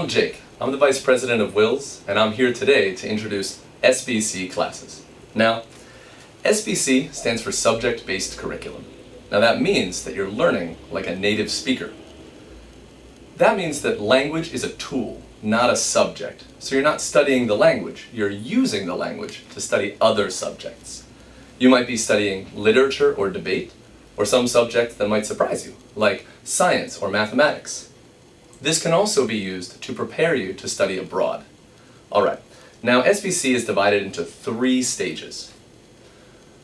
Jake. I'm the Vice President of WILS, and I'm here today to introduce SBC Classes. Now, SBC stands for Subject-Based Curriculum. Now that means that you're learning like a native speaker. That means that language is a tool, not a subject. So you're not studying the language, you're using the language to study other subjects. You might be studying literature or debate, or some subjects that might surprise you, like science or mathematics. This can also be used to prepare you to study abroad. Alright, now SBC is divided into 3 stages.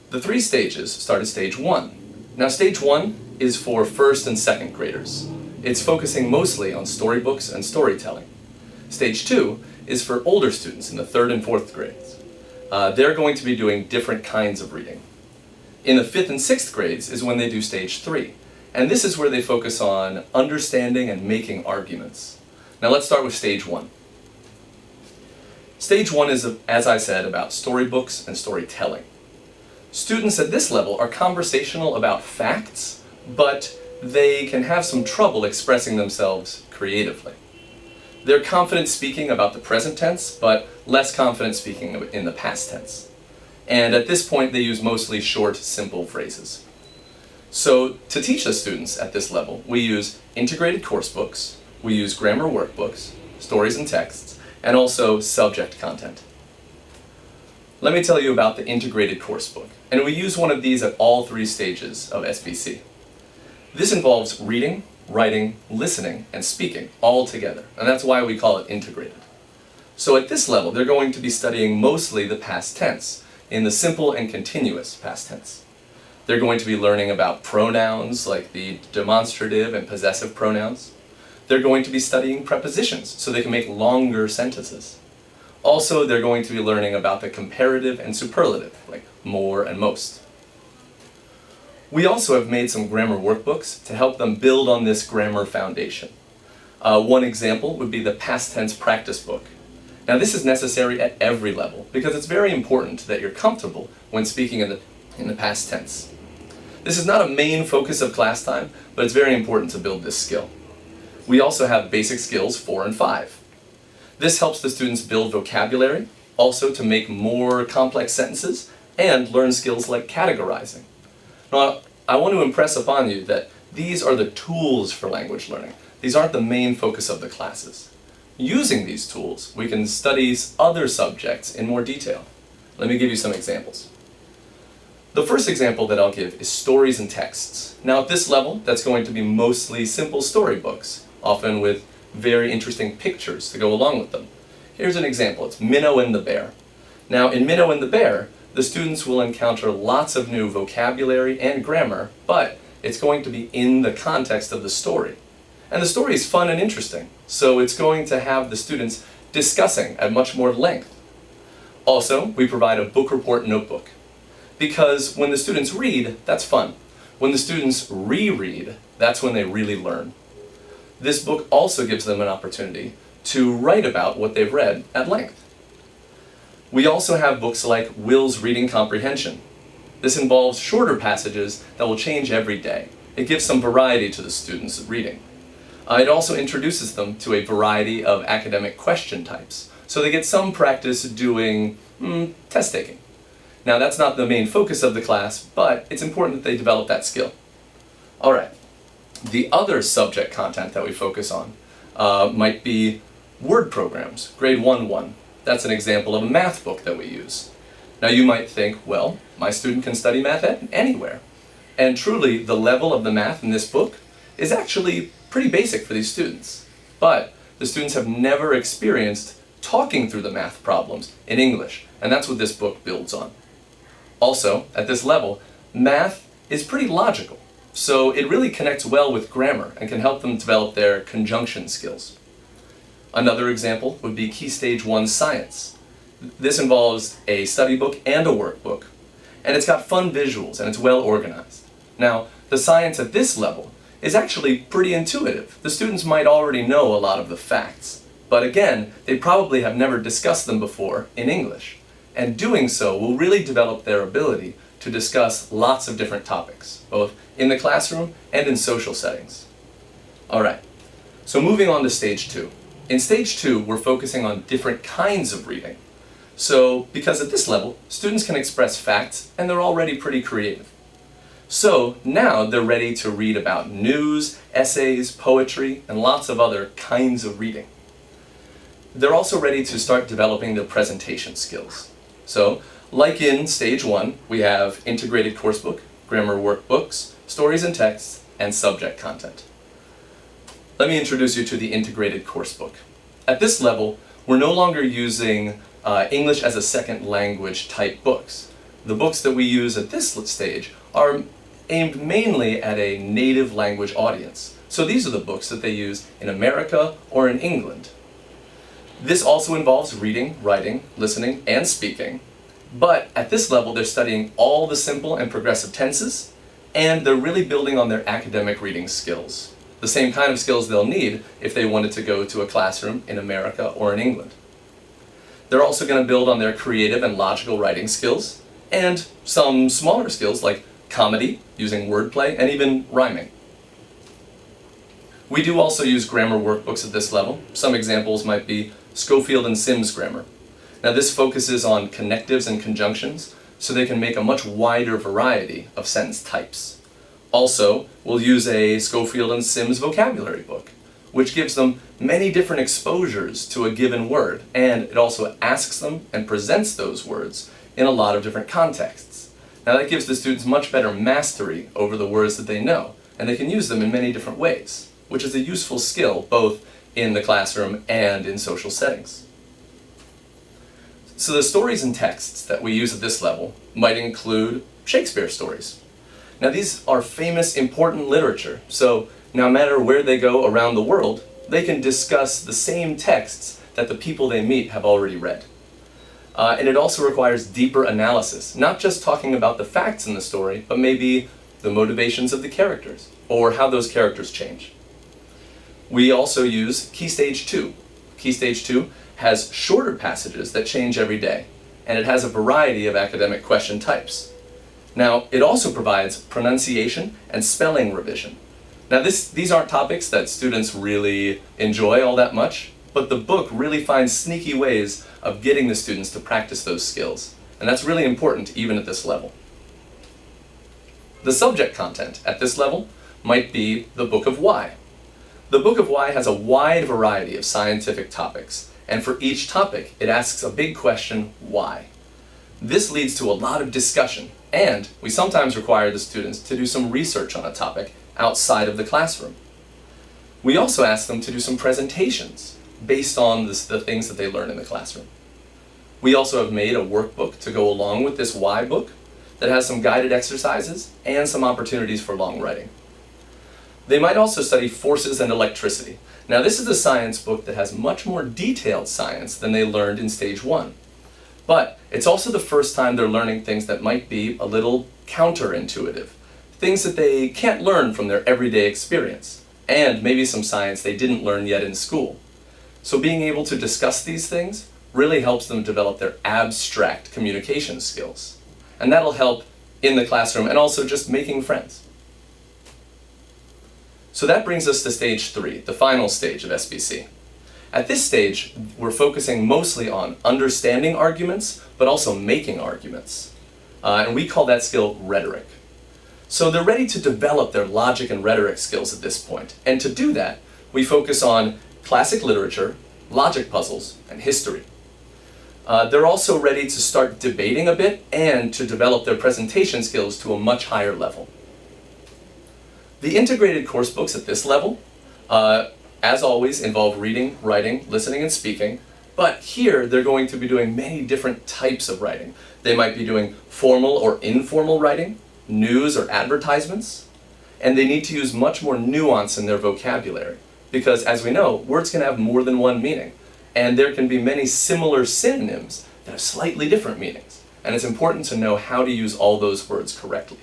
The 3 stages start at stage 1. Now stage 1 is for first and second graders. It's focusing mostly on storybooks and storytelling. Stage 2 is for older students in the 3rd and 4th grades. They're going to be doing different kinds of reading. In the 5th and 6th grades is when they do stage 3. And this is where they focus on understanding and making arguments. Now let's start with stage 1. Stage 1 is, as I said, about storybooks and storytelling. Students at this level are conversational about facts, but they can have some trouble expressing themselves creatively. They're confident speaking about the present tense, but less confident speaking in the past tense. And at this point, they use mostly short, simple phrases. So to teach the students at this level, we use integrated course books, we use grammar workbooks, stories and texts, and also subject content. Let me tell you about the integrated course book, and we use one of these at all 3 stages of SBC. This involves reading, writing, listening, and speaking all together, and that's why we call it integrated. So at this level, they're going to be studying mostly the past tense, in the simple and continuous past tense. They're going to be learning about pronouns like the demonstrative and possessive pronouns. They're going to be studying prepositions so they can make longer sentences. Also, they're going to be learning about the comparative and superlative, like more and most. We also have made some grammar workbooks to help them build on this grammar foundation. One example would be the past tense practice book. Now this is necessary at every level because it's very important that you're comfortable when speaking in the past tense. This is not a main focus of class time, but it's very important to build this skill. We also have basic skills 4 and 5. This helps the students build vocabulary, also to make more complex sentences, and learn skills like categorizing. Now, I want to impress upon you that these are the tools for language learning. These aren't the main focus of the classes. Using these tools, we can study other subjects in more detail. Let me give you some examples. The first example that I'll give is stories and texts. Now at this level, that's going to be mostly simple storybooks, often with very interesting pictures to go along with them. Here's an example. It's Minnow and the Bear. Now in Minnow and the Bear, the students will encounter lots of new vocabulary and grammar, but it's going to be in the context of the story. And the story is fun and interesting, so it's going to have the students discussing at much more length. Also, we provide a book report notebook. Because when the students read, that's fun. When the students reread, that's when they really learn. This book also gives them an opportunity to write about what they've read at length. We also have books like WILS Reading Comprehension. This involves shorter passages that will change every day. It gives some variety to the students' reading. It also introduces them to a variety of academic question types, so they get some practice doing test taking. Now that's not the main focus of the class, but it's important that they develop that skill. Alright, the other subject content that we focus on might be word programs, grade 1-1. That's an example of a math book that we use. Now you might think, well, my student can study math anywhere. And truly, the level of the math in this book is actually pretty basic for these students. But the students have never experienced talking through the math problems in English, and that's what this book builds on. Also, at this level, math is pretty logical, so it really connects well with grammar and can help them develop their conjunction skills. Another example would be Key Stage 1 Science. This involves a study book and a workbook, and it's got fun visuals and it's well organized. Now, the science at this level is actually pretty intuitive. The students might already know a lot of the facts, but again, they probably have never discussed them before in English. And doing so will really develop their ability to discuss lots of different topics, both in the classroom and in social settings. Alright, so moving on to stage 2. In stage 2, we're focusing on different kinds of reading. So, because at this level, students can express facts and they're already pretty creative. So, now they're ready to read about news, essays, poetry, and lots of other kinds of reading. They're also ready to start developing their presentation skills. So, like in stage 1, we have integrated coursebook, grammar workbooks, stories and texts, and subject content. Let me introduce you to the integrated coursebook. At this level, we're no longer using English as a second language type books. The books that we use at this stage are aimed mainly at a native language audience. So these are the books that they use in America or in England. This also involves reading, writing, listening, and speaking. But at this level, they're studying all the simple and progressive tenses, and they're really building on their academic reading skills. The same kind of skills they'll need if they wanted to go to a classroom in America or in England. They're also going to build on their creative and logical writing skills, and some smaller skills like comedy, using wordplay, and even rhyming. We do also use grammar workbooks at this level. Some examples might be Schofield and Sims grammar. Now this focuses on connectives and conjunctions, so they can make a much wider variety of sentence types. Also, we'll use a Schofield and Sims vocabulary book, which gives them many different exposures to a given word, and it also asks them and presents those words in a lot of different contexts. Now that gives the students much better mastery over the words that they know, and they can use them in many different ways, which is a useful skill both in the classroom and in social settings. So the stories and texts that we use at this level might include Shakespeare stories. Now these are famous, important literature, so no matter where they go around the world, they can discuss the same texts that the people they meet have already read. And it also requires deeper analysis, not just talking about the facts in the story, but maybe the motivations of the characters, or how those characters change. We also use Key Stage 2. Key Stage 2 has shorter passages that change every day, and it has a variety of academic question types. Now, it also provides pronunciation and spelling revision. Now, these aren't topics that students really enjoy all that much, but the book really finds sneaky ways of getting the students to practice those skills, and that's really important even at this level. The subject content at this level might be the Book of Why. The Book of Why has a wide variety of scientific topics, and for each topic, it asks a big question, why? This leads to a lot of discussion, and we sometimes require the students to do some research on a topic outside of the classroom. We also ask them to do some presentations based on the things that they learn in the classroom. We also have made a workbook to go along with this why book that has some guided exercises and some opportunities for long writing. They might also study forces and electricity. Now this is a science book that has much more detailed science than they learned in stage 1. But it's also the first time they're learning things that might be a little counterintuitive, things that they can't learn from their everyday experience, and maybe some science they didn't learn yet in school. So being able to discuss these things really helps them develop their abstract communication skills. And that'll help in the classroom and also just making friends. So that brings us to stage 3, the final stage of SBC. At this stage, we're focusing mostly on understanding arguments, but also making arguments. And we call that skill rhetoric. So they're ready to develop their logic and rhetoric skills at this point. And to do that, we focus on classic literature, logic puzzles, and history. They're also ready to start debating a bit and to develop their presentation skills to a much higher level. The integrated course books at this level, as always, involve reading, writing, listening, and speaking, but here they're going to be doing many different types of writing. They might be doing formal or informal writing, news or advertisements, and they need to use much more nuance in their vocabulary, because as we know, words can have more than one meaning, and there can be many similar synonyms that have slightly different meanings, and it's important to know how to use all those words correctly.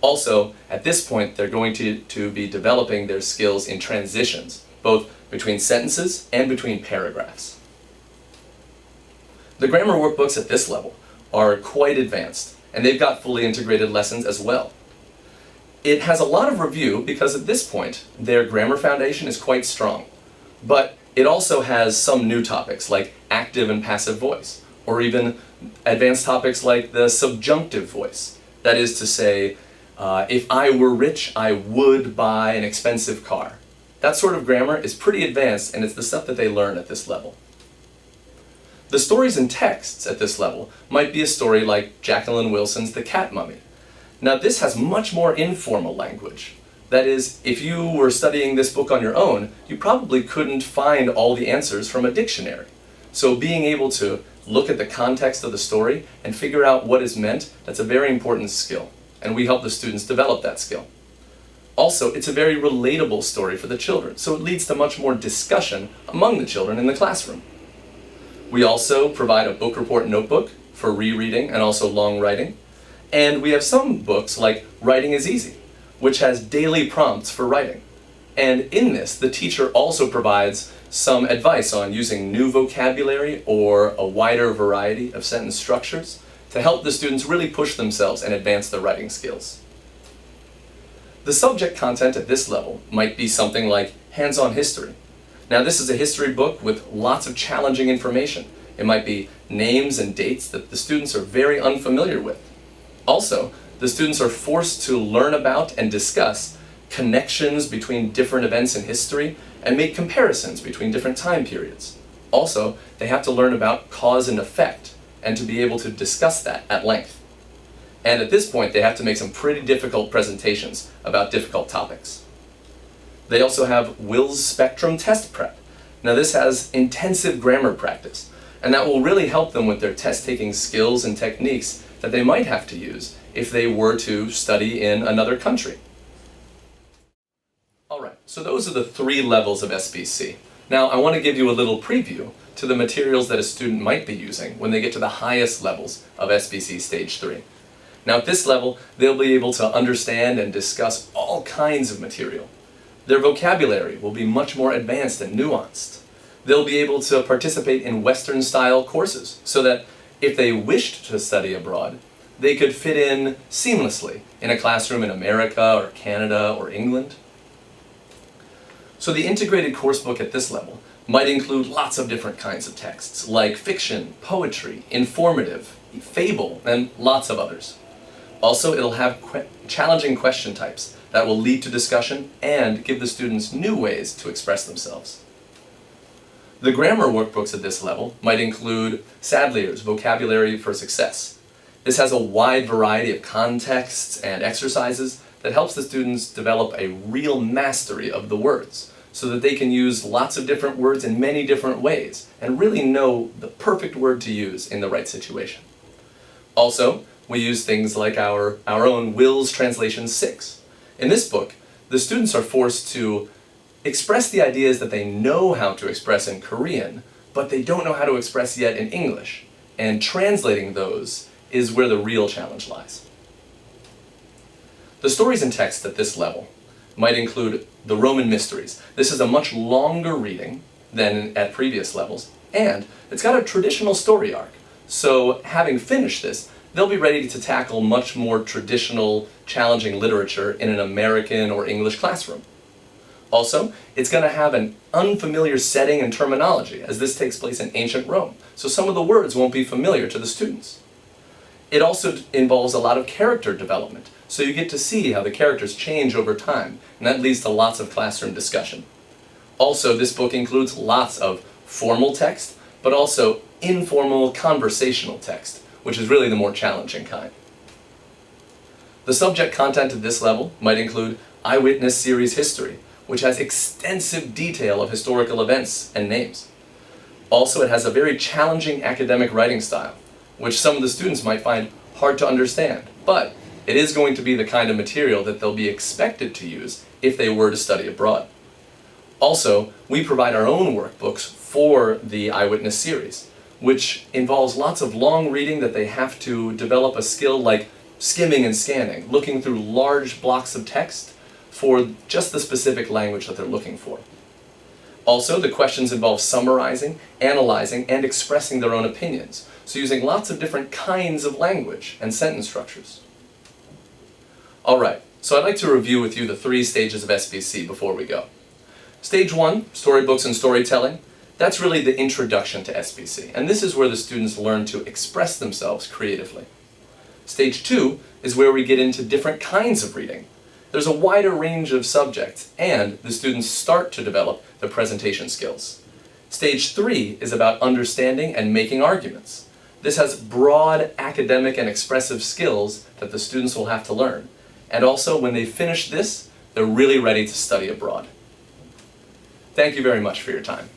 Also, at this point, they're going to be developing their skills in transitions, both between sentences and between paragraphs. The grammar workbooks at this level are quite advanced, and they've got fully integrated lessons as well. It has a lot of review because at this point, their grammar foundation is quite strong, but It also has some new topics like active and passive voice, or even advanced topics like the subjunctive voice. That is to say, if I were rich, I would buy an expensive car. That sort of grammar is pretty advanced, and it's the stuff that they learn at this level. The stories and texts at this level might be a story like Jacqueline Wilson's The Cat Mummy. Now this has much more informal language. That is, if you were studying this book on your own, you probably couldn't find all the answers from a dictionary. So being able to look at the context of the story and figure out what is meant, that's a very important skill, and we help the students develop that skill. Also, it's a very relatable story for the children, so it leads to much more discussion among the children in the classroom. We also provide a book report notebook for rereading and also long writing, and we have some books like Writing is Easy, which has daily prompts for writing. And in this, the teacher also provides some advice on using new vocabulary or a wider variety of sentence structures to help the students really push themselves and advance their writing skills. The subject content at this level might be something like hands-on history. Now this is a history book with lots of challenging information. It might be names and dates that the students are very unfamiliar with. Also, the students are forced to learn about and discuss connections between different events in history and make comparisons between different time periods. Also, they have to learn about cause and effect and to be able to discuss that at length. And at this point, they have to make some pretty difficult presentations about difficult topics. They also have WILS Spectrum Test Prep. Now this has intensive grammar practice, and that will really help them with their test-taking skills and techniques that they might have to use if they were to study in another country. Alright, so those are the 3 levels of SBC. Now I want to give you a little preview to the materials that a student might be using when they get to the highest levels of SBC Stage 3. Now at this level, they'll be able to understand and discuss all kinds of material. Their vocabulary will be much more advanced and nuanced. They'll be able to participate in Western-style courses so that if they wished to study abroad, they could fit in seamlessly in a classroom in America or Canada or England. So the integrated course book at this level might include lots of different kinds of texts, like fiction, poetry, informative, fable, and lots of others. Also, it'll have challenging question types that will lead to discussion and give the students new ways to express themselves. The grammar workbooks at this level might include Sadlier's Vocabulary for Success. This has a wide variety of contexts and exercises that helps the students develop a real mastery of the words so that they can use lots of different words in many different ways and really know the perfect word to use in the right situation. Also, we use things like our own WILS Translation 6. In this book, the students are forced to express the ideas that they know how to express in Korean, but they don't know how to express yet in English, and translating those is where the real challenge lies. The stories and texts at this level might include the Roman Mysteries. This is a much longer reading than at previous levels, and it's got a traditional story arc. So having finished this, they'll be ready to tackle much more traditional, challenging literature in an American or English classroom. Also, it's going to have an unfamiliar setting and terminology, as this takes place in ancient Rome, so some of the words won't be familiar to the students. It also involves a lot of character development, so you get to see how the characters change over time, and that leads to lots of classroom discussion. Also, this book includes lots of formal text, but also informal conversational text, which is really the more challenging kind. The subject content at this level might include Eyewitness Series History, which has extensive detail of historical events and names. Also, it has a very challenging academic writing style, which some of the students might find hard to understand, but it is going to be the kind of material that they'll be expected to use if they were to study abroad. Also, we provide our own workbooks for the Eyewitness series, which involves lots of long reading that they have to develop a skill like skimming and scanning, looking through large blocks of text for just the specific language that they're looking for. Also, the questions involve summarizing, analyzing, and expressing their own opinions, so using lots of different kinds of language and sentence structures. Alright, so I'd like to review with you the 3 stages of SBC before we go. Stage 1, storybooks and storytelling, that's really the introduction to SBC, and this is where the students learn to express themselves creatively. Stage 2 is where we get into different kinds of reading. There's a wider range of subjects, and the students start to develop the presentation skills. Stage 3 is about understanding and making arguments. This has broad academic and expressive skills that the students will have to learn. And also, when they finish this, they're really ready to study abroad. Thank you very much for your time.